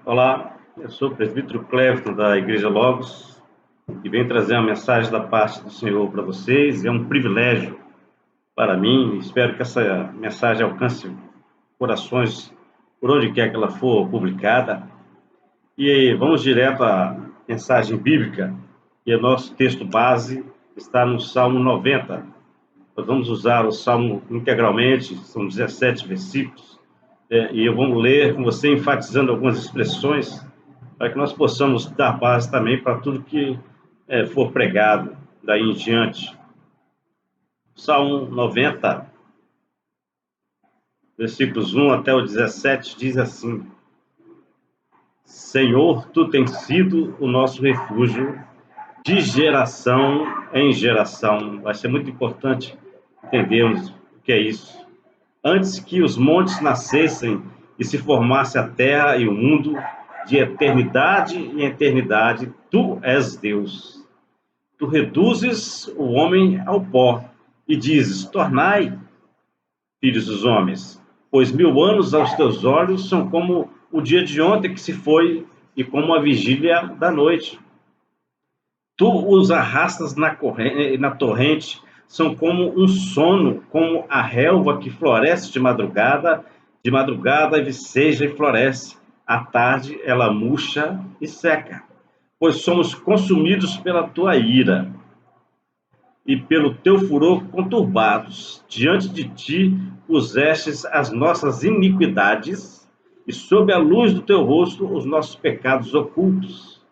Olá, eu sou o presbítero Clévito da Igreja Logos e venho trazer uma mensagem da parte do Senhor para vocês. É um privilégio para mim. Espero que essa mensagem alcance corações por onde quer que ela for publicada. E vamos direto à mensagem bíblica. E o nosso texto base está no Salmo 90. Nós vamos usar o Salmo integralmente, são 17 versículos. E eu vou ler com você, enfatizando algumas expressões, para que nós possamos dar base também para tudo que for pregado daí em diante. Salmo 90, versículos 1 até o 17, diz assim: Senhor, tu tens sido o nosso refúgio de geração em geração. Vai ser muito importante entendermos o que é isso. Antes que os montes nascessem e se formasse a terra e o mundo, de eternidade em eternidade, tu és Deus. Tu reduzes o homem ao pó e dizes: tornai filhos dos homens, pois 1000 anos aos teus olhos são como o dia de ontem que se foi e como a vigília da noite. Tu os arrastas na torrente, são como um sono, como a relva que floresce de madrugada viceja e floresce, à tarde ela murcha e seca, pois somos consumidos pela tua ira e pelo teu furor conturbados. Diante de ti pusestes as nossas iniquidades e sob a luz do teu rosto os nossos pecados ocultos,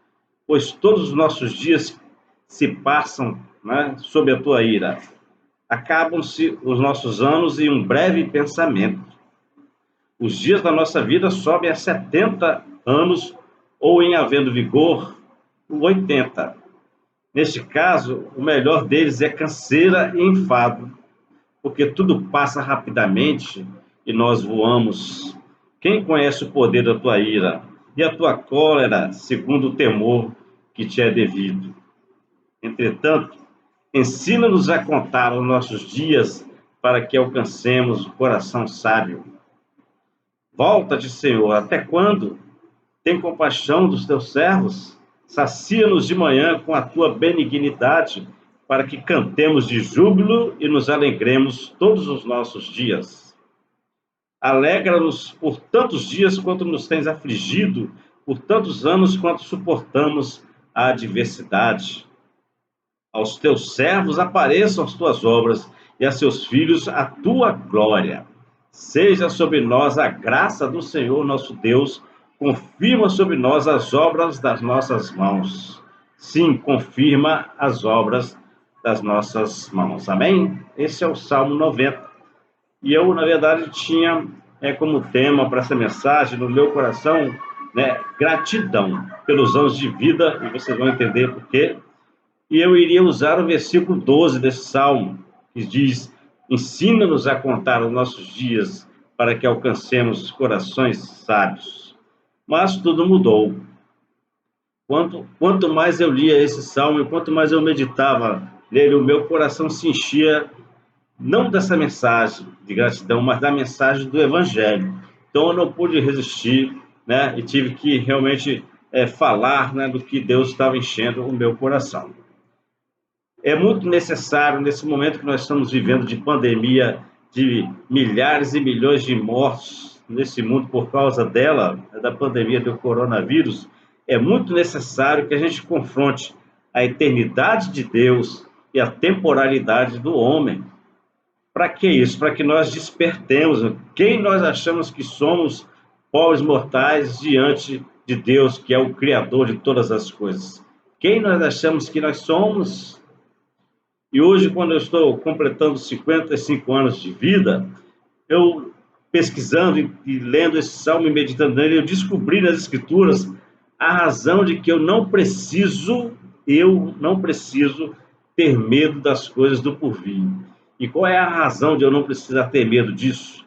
pois todos os nossos dias se passam, né, sob a tua ira. Acabam-se os nossos anos em um breve pensamento. Os dias da nossa vida sobem a 70 anos, ou em havendo vigor, 80. Neste caso, o melhor deles é canseira e enfado, porque tudo passa rapidamente e nós voamos. Quem conhece o poder da tua ira e a tua cólera, segundo o temor que te é devido? Entretanto, ensina-nos a contar os nossos dias para que alcancemos o coração sábio. Volta-te, Senhor, até quando? Tem compaixão dos teus servos? Sacia-nos de manhã com a tua benignidade, para que cantemos de júbilo e nos alegremos todos os nossos dias. Alegra-nos por tantos dias quanto nos tens afligido, por tantos anos quanto suportamos a adversidade. Aos teus servos apareçam as tuas obras, e a seus filhos a tua glória. Seja sobre nós a graça do Senhor nosso Deus, confirma sobre nós as obras das nossas mãos. Sim, confirma as obras das nossas mãos. Amém? Esse é o Salmo 90. E eu, na verdade, tinha como tema para essa mensagem no meu coração, né, gratidão pelos anos de vida, e vocês vão entender por quê. E eu iria usar o versículo 12 desse salmo, que diz: ensina-nos a contar os nossos dias, para que alcancemos corações sábios. Mas tudo mudou. Quanto mais eu lia esse salmo, e quanto mais eu meditava nele, o meu coração se enchia, não dessa mensagem de gratidão, mas da mensagem do Evangelho. Então eu não pude resistir, né, e tive que realmente falar, né, do que Deus estava enchendo o meu coração. É muito necessário, nesse momento que nós estamos vivendo de pandemia, de milhares e milhões de mortos nesse mundo por causa dela, da pandemia do coronavírus, é muito necessário que a gente confronte a eternidade de Deus e a temporalidade do homem. Para que isso? Para que nós despertemos quem nós achamos que somos, pobres mortais, diante de Deus, que é o Criador de todas as coisas. Quem nós achamos que nós somos? E hoje, quando eu estou completando 55 anos de vida, eu pesquisando e lendo esse salmo e meditando nele, eu descobri nas Escrituras a razão de que eu não preciso ter medo das coisas do porvir. E qual é a razão de eu não precisar ter medo disso?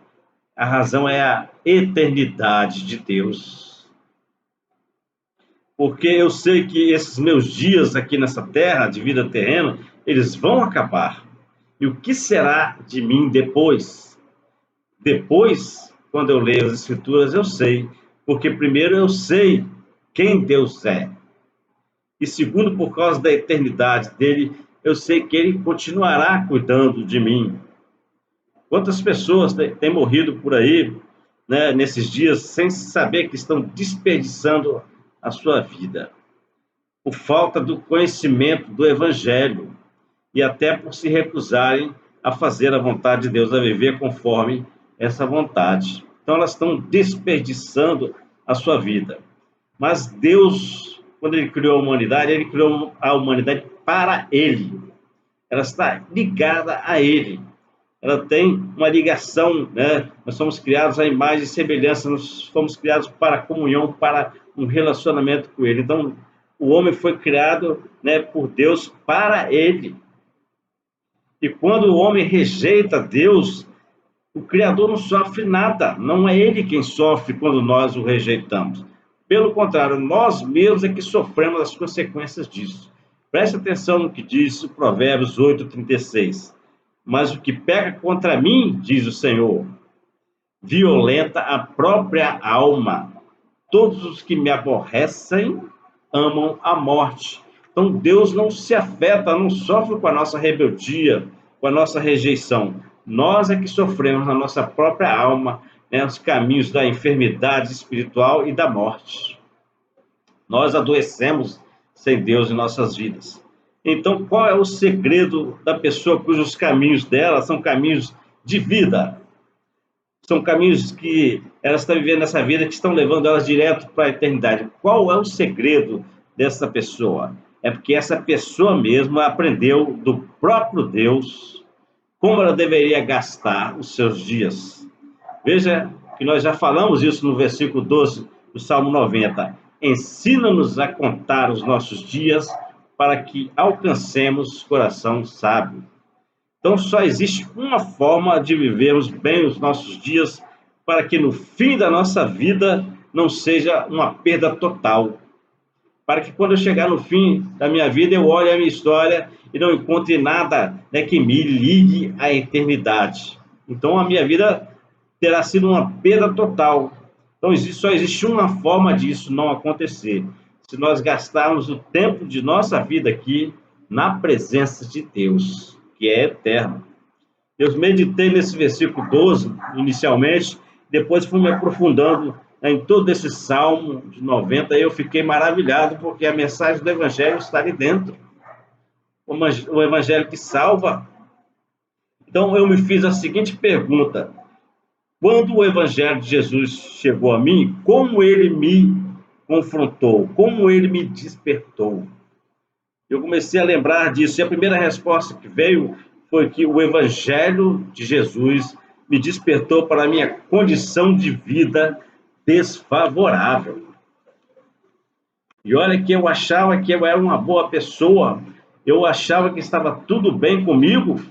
A razão é a eternidade de Deus. Porque eu sei que esses meus dias aqui nessa terra, de vida terrena, eles vão acabar. E o que será de mim depois? Depois, quando eu leio as Escrituras, eu sei Porque primeiro eu sei quem Deus é. E segundo, por causa da eternidade dele, eu sei que ele continuará cuidando de mim. Quantas pessoas têm morrido por aí, né, nesses dias, sem saber que estão desperdiçando a sua vida, por falta do conhecimento do Evangelho e até por se recusarem a fazer a vontade de Deus, a viver conforme essa vontade. Então, elas estão desperdiçando a sua vida. Mas Deus, quando Ele criou a humanidade, Ele criou a humanidade para Ele. Ela está ligada a Ele. Ela tem uma ligação, né? Nós somos criados à imagem e semelhança, nós fomos criados para a comunhão, para um relacionamento com Ele. Então, o homem foi criado, né, por Deus para Ele. E quando o homem rejeita Deus, o Criador não sofre nada. Não é Ele quem sofre quando nós o rejeitamos. Pelo contrário, nós mesmos é que sofremos as consequências disso. Preste atenção no que diz o Provérbios 8:36. Mas o que peca contra mim, diz o Senhor, violenta a própria alma. Todos os que me aborrecem amam a morte. Então Deus não se afeta, não sofre com a nossa rebeldia, com a nossa rejeição. Nós é que sofremos na nossa própria alma, né, os caminhos da enfermidade espiritual e da morte. Nós adoecemos sem Deus em nossas vidas. Então, qual é o segredo da pessoa cujos caminhos dela são caminhos de vida? São caminhos que elas estão vivendo nessa vida que estão levando elas direto para a eternidade. Qual é o segredo dessa pessoa? É porque essa pessoa mesma aprendeu do próprio Deus como ela deveria gastar os seus dias. Veja que nós já falamos isso no versículo 12 do Salmo 90. Ensina-nos a contar os nossos dias para que alcancemos coração sábio. Então, só existe uma forma de vivermos bem os nossos dias para que no fim da nossa vida não seja uma perda total. Para que quando eu chegar no fim da minha vida, eu olhe a minha história e não encontre nada, né, que me ligue à eternidade. Então, a minha vida terá sido uma perda total. Então, só existe uma forma disso não acontecer. Se nós gastarmos o tempo de nossa vida aqui na presença de Deus, que é eterno. Eu meditei nesse versículo 12, inicialmente, depois fui me aprofundando em todo esse Salmo de 90, e eu fiquei maravilhado, porque a mensagem do Evangelho está ali dentro. O Evangelho que salva. Então, eu me fiz a seguinte pergunta: quando o Evangelho de Jesus chegou a mim, como ele me confrontou, como ele me despertou? Eu comecei a lembrar disso, e a primeira resposta que veio foi que o Evangelho de Jesus me despertou para a minha condição de vida desfavorável. E olha que eu achava que eu era uma boa pessoa, eu achava que estava tudo bem comigo,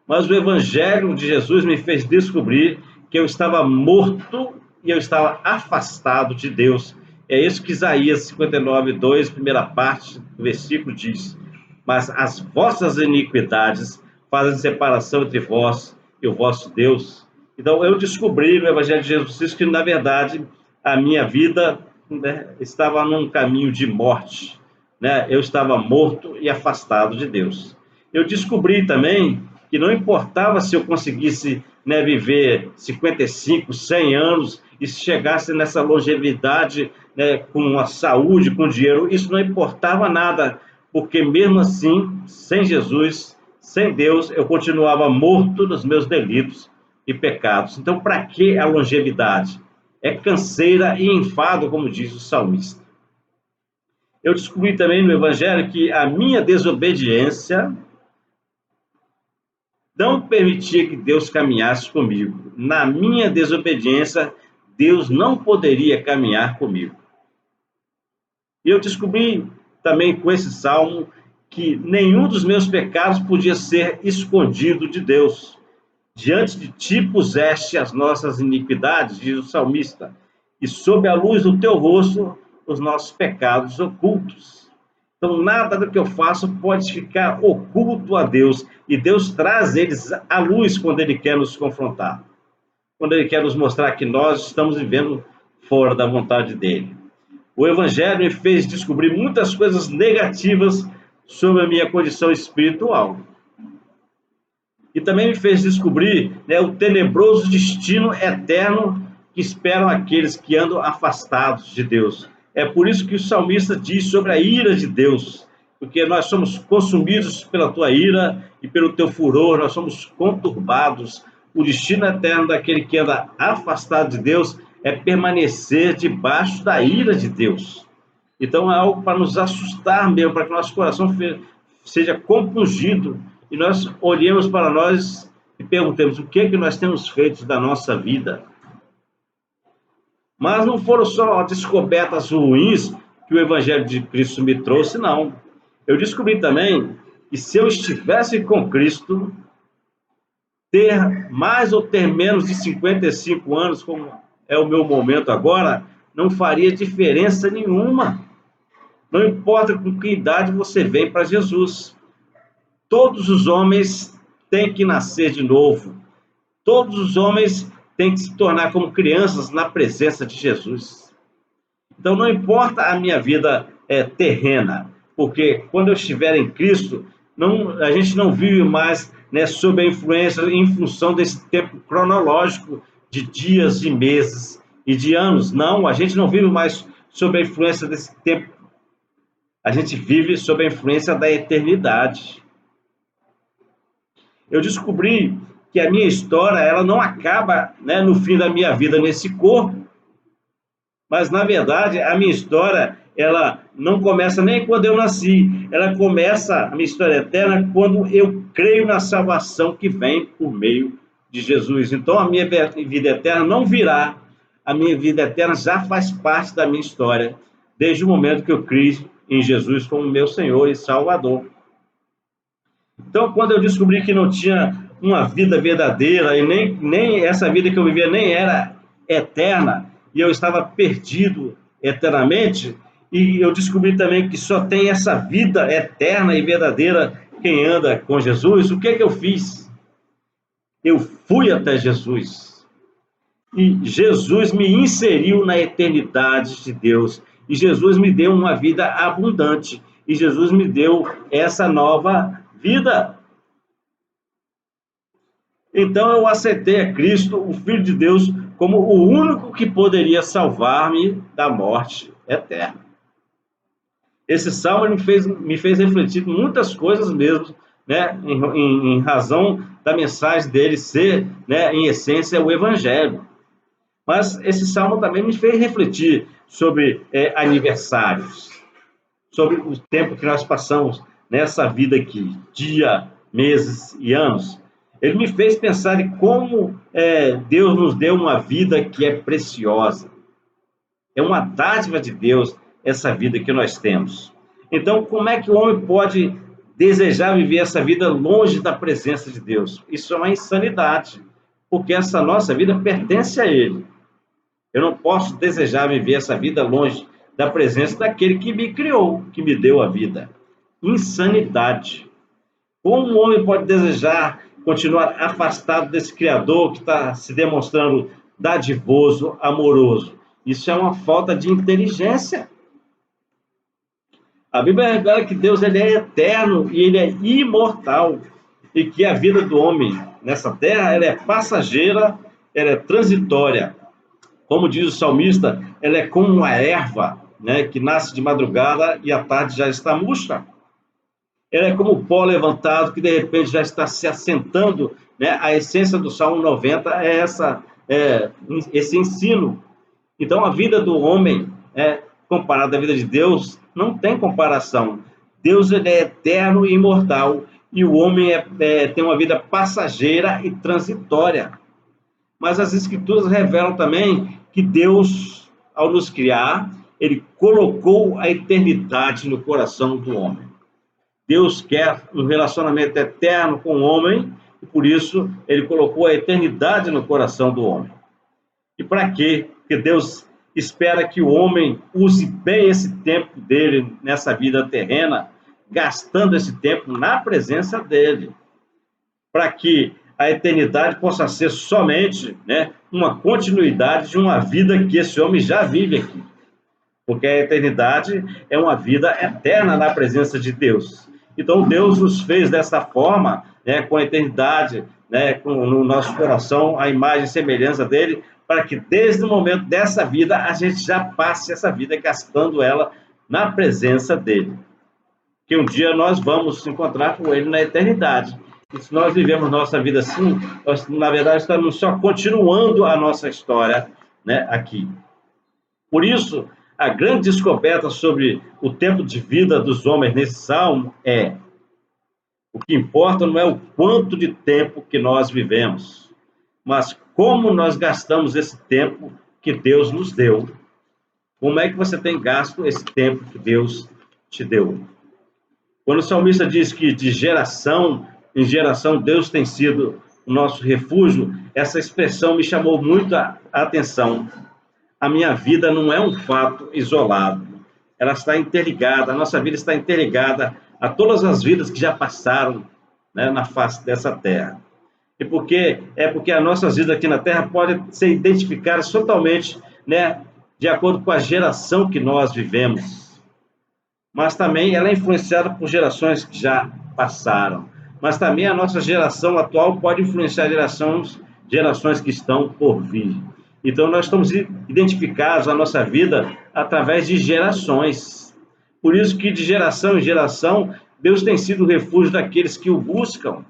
mas o Evangelho de Jesus me fez descobrir que eu estava morto e eu estava afastado de Deus. É isso que Isaías 59:2, primeira parte do versículo diz. Mas as vossas iniquidades fazem separação entre vós e o vosso Deus. Então eu descobri no Evangelho de Jesus Cristo que, na verdade, a minha vida, né, estava num caminho de morte, né? Eu estava morto e afastado de Deus. Eu descobri também que não importava se eu conseguisse, né, viver 55, 100 anos e se chegasse nessa longevidade, né, com a saúde, com dinheiro, isso não importava nada, porque mesmo assim, sem Jesus, sem Deus, eu continuava morto nos meus delitos e pecados. Então, para que a longevidade? É canseira e enfado, como diz o salmista. Eu descobri também no Evangelho que a minha desobediência não permitia que Deus caminhasse comigo. Na minha desobediência, Deus não poderia caminhar comigo. E eu descobri também com esse salmo que nenhum dos meus pecados podia ser escondido de Deus. Diante de ti puseste as nossas iniquidades, diz o salmista, e sob a luz do teu rosto os nossos pecados ocultos. Então, nada do que eu faço pode ficar oculto a Deus, e Deus traz eles à luz quando Ele quer nos confrontar, quando Ele quer nos mostrar que nós estamos vivendo fora da vontade dele. O Evangelho me fez descobrir muitas coisas negativas sobre a minha condição espiritual. E também me fez descobrir, né, o tenebroso destino eterno que esperam aqueles que andam afastados de Deus. É por isso que o salmista diz sobre a ira de Deus, porque nós somos consumidos pela tua ira e pelo teu furor, nós somos conturbados. O destino eterno daquele que anda afastado de Deus é permanecer debaixo da ira de Deus. Então é algo para nos assustar mesmo, para que nosso coração seja compungido e nós olhemos para nós e perguntemos o que é que nós temos feito da nossa vida. Mas não foram só descobertas ruins que o Evangelho de Cristo me trouxe, não. Eu descobri também que se eu estivesse com Cristo, ter mais ou ter menos de 55 anos, como é o meu momento agora, não faria diferença nenhuma. Não importa com que idade você vem para Jesus. Todos os homens têm que nascer de novo. Todos os homens têm que se tornar como crianças na presença de Jesus. Então, não importa a minha vida terrena, porque quando eu estiver em Cristo, a gente não vive mais, né, sob a influência, em função desse tempo cronológico de dias, de meses e de anos. Não, a gente não vive mais sob a influência desse tempo. A gente vive sob a influência da eternidade. Eu descobri que a minha história, ela não acaba, né, no fim da minha vida nesse corpo, mas na verdade a minha história, ela não começa nem quando eu nasci, ela começa, a minha história eterna, quando eu creio na salvação que vem por meio de Jesus. Então a minha vida eterna não virá, a minha vida eterna já faz parte da minha história, desde o momento que eu criei em Jesus como meu Senhor e Salvador. Então, quando eu descobri que não tinha uma vida verdadeira, e nem essa vida que eu vivia nem era eterna, e eu estava perdido eternamente, e eu descobri também que só tem essa vida eterna e verdadeira quem anda com Jesus, o que é que eu fiz? Eu fui até Jesus. E Jesus me inseriu na eternidade de Deus. E Jesus me deu uma vida abundante. E Jesus me deu essa nova vida. Então eu aceitei a Cristo, o Filho de Deus, como o único que poderia salvar-me da morte eterna. Esse salmo me fez refletir muitas coisas mesmo, né, em razão da mensagem dele ser, né, em essência, o Evangelho. Mas esse salmo também me fez refletir sobre aniversários, sobre o tempo que nós passamos nessa vida aqui, dia, meses e anos. Ele me fez pensar em como Deus nos deu uma vida que é preciosa. É uma dádiva de Deus essa vida que nós temos. Então, como é que o homem pode desejar viver essa vida longe da presença de Deus? Isso é uma insanidade, porque essa nossa vida pertence a Ele. Eu não posso desejar viver essa vida longe da presença daquele que me criou, que me deu a vida. Insanidade. Como um homem pode desejar continuar afastado desse Criador que está se demonstrando dadivoso, amoroso? Isso é uma falta de inteligência. A Bíblia revela que Deus ele é eterno e ele é imortal. E que a vida do homem nessa terra ela é passageira, ela é transitória. Como diz o salmista, ela é como uma erva, né, que nasce de madrugada e à tarde já está murcha. Ela é como o pó levantado que de repente já está se assentando, né? A essência do Salmo 90 é esse ensino. Então a vida do homem, comparada à vida de Deus, não tem comparação. Deus ele é eterno e imortal e o homem tem uma vida passageira e transitória. Mas as Escrituras revelam também que Deus, ao nos criar, ele colocou a eternidade no coração do homem. Deus quer um relacionamento eterno com o homem e por isso ele colocou a eternidade no coração do homem. E para quê? Porque Deus espera que o homem use bem esse tempo dele nessa vida terrena, gastando esse tempo na presença dele. Para que a eternidade possa ser somente, né, uma continuidade de uma vida que esse homem já vive aqui. Porque a eternidade é uma vida eterna na presença de Deus. Então, Deus nos fez dessa forma, né, com a eternidade, né, no nosso coração, a imagem e semelhança dele, para que desde o momento dessa vida, a gente já passe essa vida gastando ela na presença dele. Que um dia nós vamos nos encontrar com ele na eternidade. E se nós vivemos nossa vida assim, nós, na verdade, estamos só continuando a nossa história, né, aqui. Por isso, a grande descoberta sobre o tempo de vida dos homens nesse salmo é: o que importa não é o quanto de tempo que nós vivemos, mas como nós gastamos esse tempo que Deus nos deu. Como é que você tem gasto esse tempo que Deus te deu? Quando o salmista diz que de geração em geração Deus tem sido o nosso refúgio, essa expressão me chamou muito a atenção. A minha vida não é um fato isolado. Ela está interligada, a nossa vida está interligada a todas as vidas que já passaram, né, na face dessa terra. E porque as nossas vidas aqui na terra podem ser identificadas totalmente, né, de acordo com a geração que nós vivemos. Mas também ela é influenciada por gerações que já passaram. Mas também a nossa geração atual pode influenciar gerações que estão por vir. Então, nós estamos identificados a nossa vida através de gerações. Por isso que de geração em geração, Deus tem sido o refúgio daqueles que o buscam.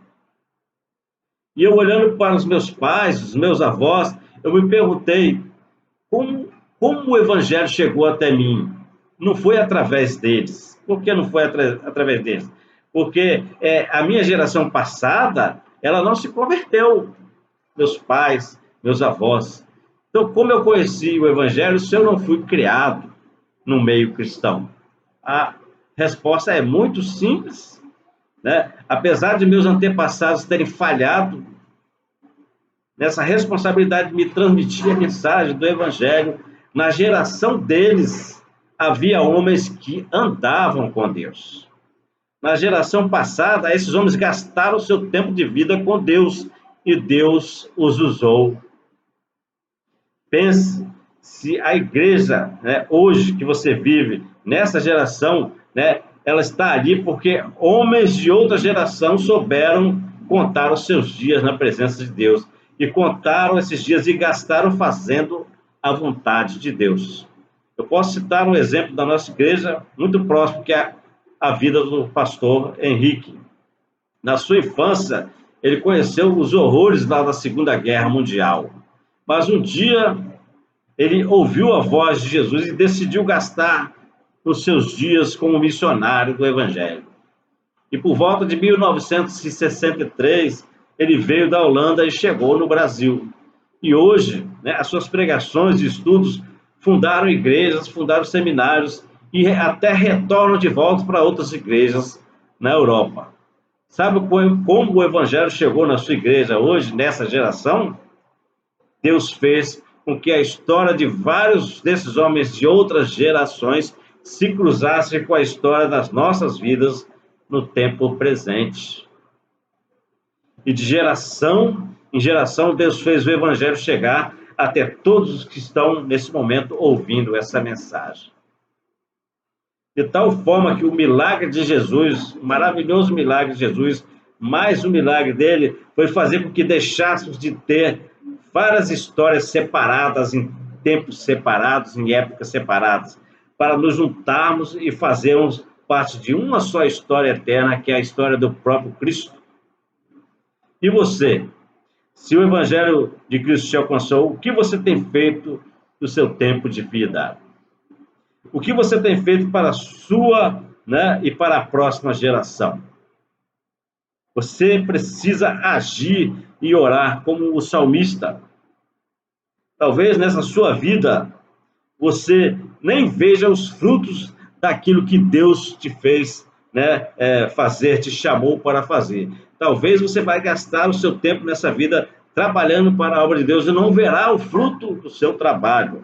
E eu olhando para os meus pais, os meus avós, eu me perguntei como o Evangelho chegou até mim. Não foi através deles. Por que não foi através deles? Porque a minha geração passada, ela não se converteu. Meus pais, meus avós. Então, como eu conheci o Evangelho se eu não fui criado no meio cristão? A resposta é muito simples, né? Apesar de meus antepassados terem falhado nessa responsabilidade de me transmitir a mensagem do Evangelho, na geração deles havia homens que andavam com Deus. Na geração passada, esses homens gastaram seu tempo de vida com Deus e Deus os usou. Pense se a igreja, né, hoje que você vive, nessa geração, né, ela está ali porque homens de outra geração souberam contar os seus dias na presença de Deus. E contaram esses dias e gastaram fazendo a vontade de Deus. Eu posso citar um exemplo da nossa igreja muito próximo, que é a vida do pastor Henrique. Na sua infância, ele conheceu os horrores lá da Segunda Guerra Mundial. Mas um dia, ele ouviu a voz de Jesus e decidiu gastar os seus dias como missionário do Evangelho. E por volta de 1963, ele veio da Holanda e chegou no Brasil. E hoje, né, as suas pregações e estudos fundaram igrejas, fundaram seminários e até retornam de volta para outras igrejas na Europa. Sabe como o Evangelho chegou na sua igreja hoje, nessa geração? Deus fez com que a história de vários desses homens de outras gerações se cruzasse com a história das nossas vidas no tempo presente. E de geração em geração, Deus fez o Evangelho chegar até todos os que estão, nesse momento, ouvindo essa mensagem. De tal forma que o milagre de Jesus, o maravilhoso milagre de Jesus, mais o milagre dele, foi fazer com que deixássemos de ter várias histórias separadas, em tempos separados, em épocas separadas, para nos juntarmos e fazermos parte de uma só história eterna, que é a história do próprio Cristo. E você? Se o Evangelho de Cristo te alcançou, o que você tem feito no seu tempo de vida? O que você tem feito para a sua, né, e para a próxima geração? Você precisa agir e orar como o salmista. Talvez nessa sua vida você nem veja os frutos daquilo que Deus te fez, né, fazer, te chamou para fazer. Talvez você vai gastar o seu tempo nessa vida trabalhando para a obra de Deus e não verá o fruto do seu trabalho.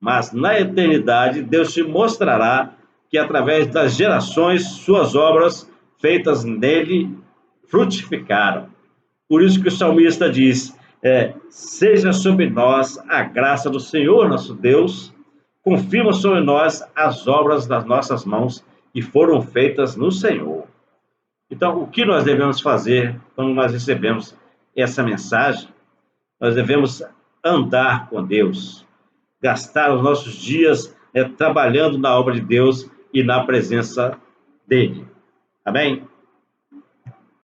Mas na eternidade, Deus te mostrará que através das gerações, suas obras feitas nele frutificaram. Por isso que o salmista diz, seja sobre nós a graça do Senhor nosso Deus, confirma sobre nós as obras das nossas mãos que foram feitas no Senhor. Então, o que nós devemos fazer quando nós recebemos essa mensagem? Nós devemos andar com Deus, gastar os nossos dias trabalhando na obra de Deus e na presença dele. Amém?